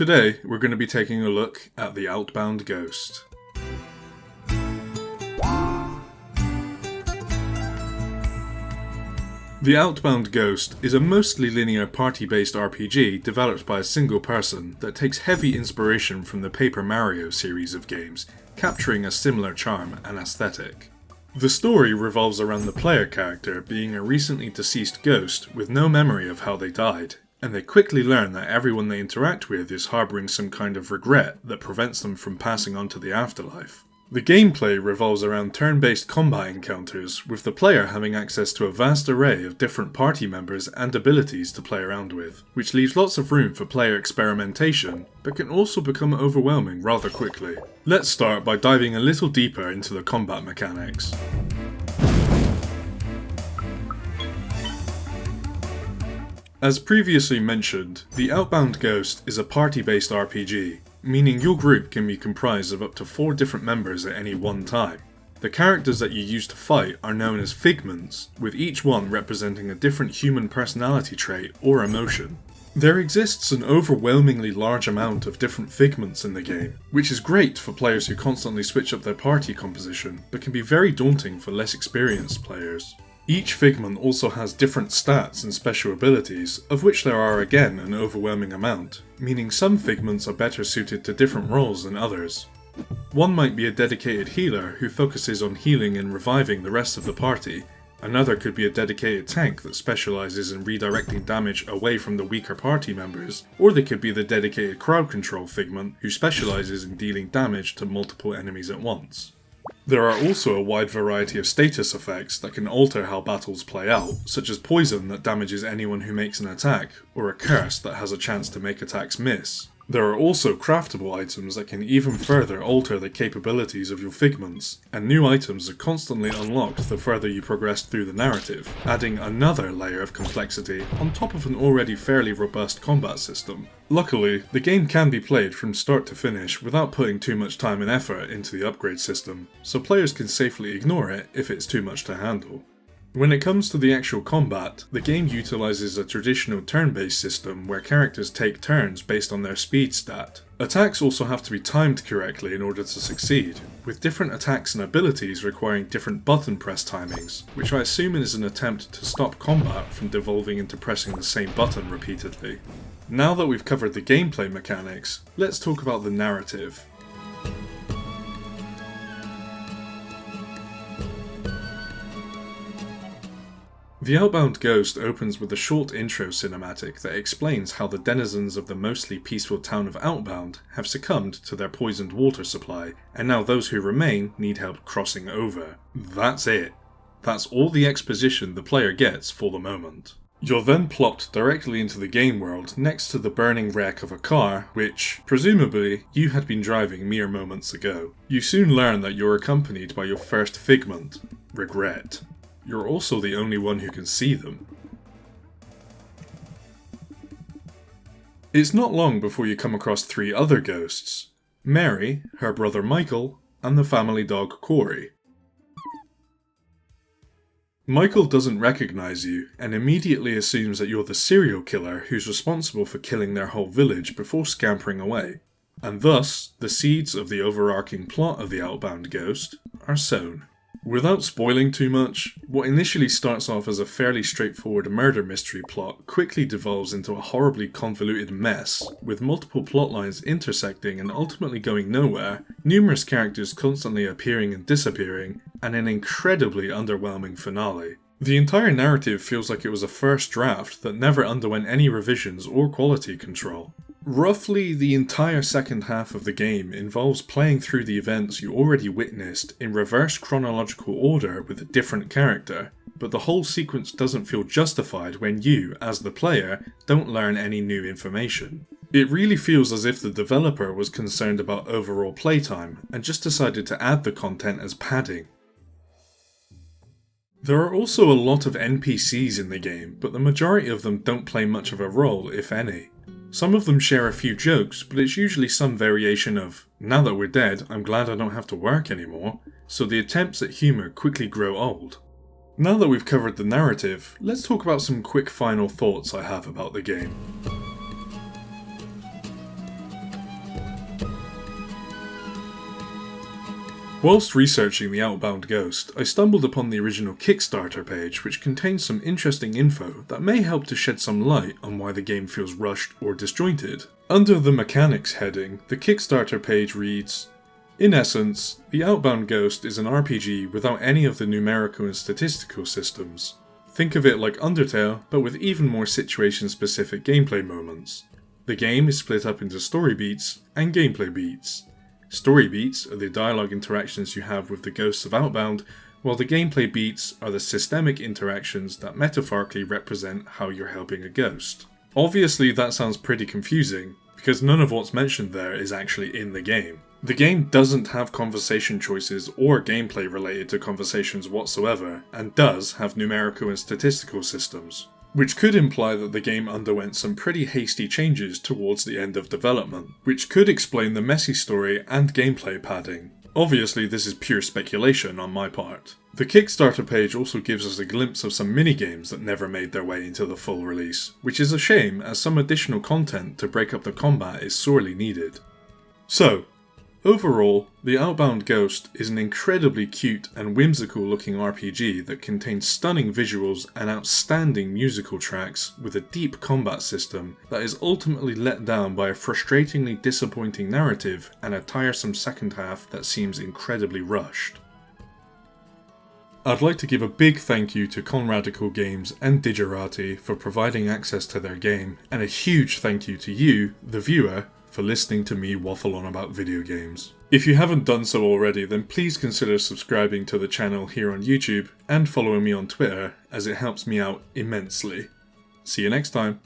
Today, we're going to be taking a look at the Outbound Ghost. The Outbound Ghost is a mostly linear party-based RPG developed by a single person that takes heavy inspiration from the Paper Mario series of games, capturing a similar charm and aesthetic. The story revolves around the player character being a recently deceased ghost with no memory of how they died, and they quickly learn that everyone they interact with is harbouring some kind of regret that prevents them from passing on to the afterlife. The gameplay revolves around turn-based combat encounters, with the player having access to a vast array of different party members and abilities to play around with, which leaves lots of room for player experimentation, but can also become overwhelming rather quickly. Let's start by diving a little deeper into the combat mechanics. As previously mentioned, the Outbound Ghost is a party-based RPG, meaning your group can be comprised of up to 4 different members at any one time. The characters that you use to fight are known as figments, with each one representing a different human personality trait or emotion. There exists an overwhelmingly large amount of different figments in the game, which is great for players who constantly switch up their party composition, but can be very daunting for less experienced players. Each figment also has different stats and special abilities, of which there are again an overwhelming amount, meaning some figments are better suited to different roles than others. One might be a dedicated healer who focuses on healing and reviving the rest of the party. Another could be a dedicated tank that specialises in redirecting damage away from the weaker party members, or they could be the dedicated crowd control figment who specialises in dealing damage to multiple enemies at once. There are also a wide variety of status effects that can alter how battles play out, such as poison that damages anyone who makes an attack, or a curse that has a chance to make attacks miss. There are also craftable items that can even further alter the capabilities of your figments, and new items are constantly unlocked the further you progress through the narrative, adding another layer of complexity on top of an already fairly robust combat system. Luckily, the game can be played from start to finish without putting too much time and effort into the upgrade system, so players can safely ignore it if it's too much to handle. When it comes to the actual combat, the game utilises a traditional turn-based system where characters take turns based on their speed stat. Attacks also have to be timed correctly in order to succeed, with different attacks and abilities requiring different button press timings, which I assume is an attempt to stop combat from devolving into pressing the same button repeatedly. Now that we've covered the gameplay mechanics, let's talk about the narrative. The Outbound Ghost opens with a short intro cinematic that explains how the denizens of the mostly peaceful town of Outbound have succumbed to their poisoned water supply, and now those who remain need help crossing over. That's it. That's all the exposition the player gets for the moment. You're then plopped directly into the game world next to the burning wreck of a car which, presumably, you had been driving mere moments ago. You soon learn that you're accompanied by your first figment, regret. You're also the only one who can see them. It's not long before you come across 3 other ghosts: Mary, her brother Michael, and the family dog Corey. Michael doesn't recognise you, and immediately assumes that you're the serial killer who's responsible for killing their whole village before scampering away. And thus, the seeds of the overarching plot of the Outbound Ghost are sown. Without spoiling too much, what initially starts off as a fairly straightforward murder mystery plot quickly devolves into a horribly convoluted mess, with multiple plotlines intersecting and ultimately going nowhere, numerous characters constantly appearing and disappearing, and an incredibly underwhelming finale. The entire narrative feels like it was a first draft that never underwent any revisions or quality control. Roughly the entire second half of the game involves playing through the events you already witnessed in reverse chronological order with a different character, but the whole sequence doesn't feel justified when you, as the player, don't learn any new information. It really feels as if the developer was concerned about overall playtime and just decided to add the content as padding. There are also a lot of NPCs in the game, but the majority of them don't play much of a role, if any. Some of them share a few jokes, but it's usually some variation of, "Now that we're dead, I'm glad I don't have to work anymore," so the attempts at humour quickly grow old. Now that we've covered the narrative, let's talk about some quick final thoughts I have about the game. Whilst researching the Outbound Ghost, I stumbled upon the original Kickstarter page, which contains some interesting info that may help to shed some light on why the game feels rushed or disjointed. Under the Mechanics heading, the Kickstarter page reads, "In essence, the Outbound Ghost is an RPG without any of the numerical and statistical systems. Think of it like Undertale, but with even more situation-specific gameplay moments. The game is split up into story beats and gameplay beats. Story beats are the dialogue interactions you have with the ghosts of Outbound, while the gameplay beats are the systemic interactions that metaphorically represent how you're helping a ghost." Obviously that sounds pretty confusing, because none of what's mentioned there is actually in the game. The game doesn't have conversation choices or gameplay related to conversations whatsoever, and does have numerical and statistical systems, which could imply that the game underwent some pretty hasty changes towards the end of development, which could explain the messy story and gameplay padding. Obviously this is pure speculation on my part. The Kickstarter page also gives us a glimpse of some minigames that never made their way into the full release, which is a shame as some additional content to break up the combat is sorely needed. So, overall, the Outbound Ghost is an incredibly cute and whimsical looking RPG that contains stunning visuals and outstanding musical tracks with a deep combat system that is ultimately let down by a frustratingly disappointing narrative and a tiresome second half that seems incredibly rushed. I'd like to give a big thank you to Conradical Games and Digerati for providing access to their game, and a huge thank you to you, the viewer, for listening to me waffle on about video games. If you haven't done so already, then please consider subscribing to the channel here on YouTube and following me on Twitter, as it helps me out immensely. See you next time.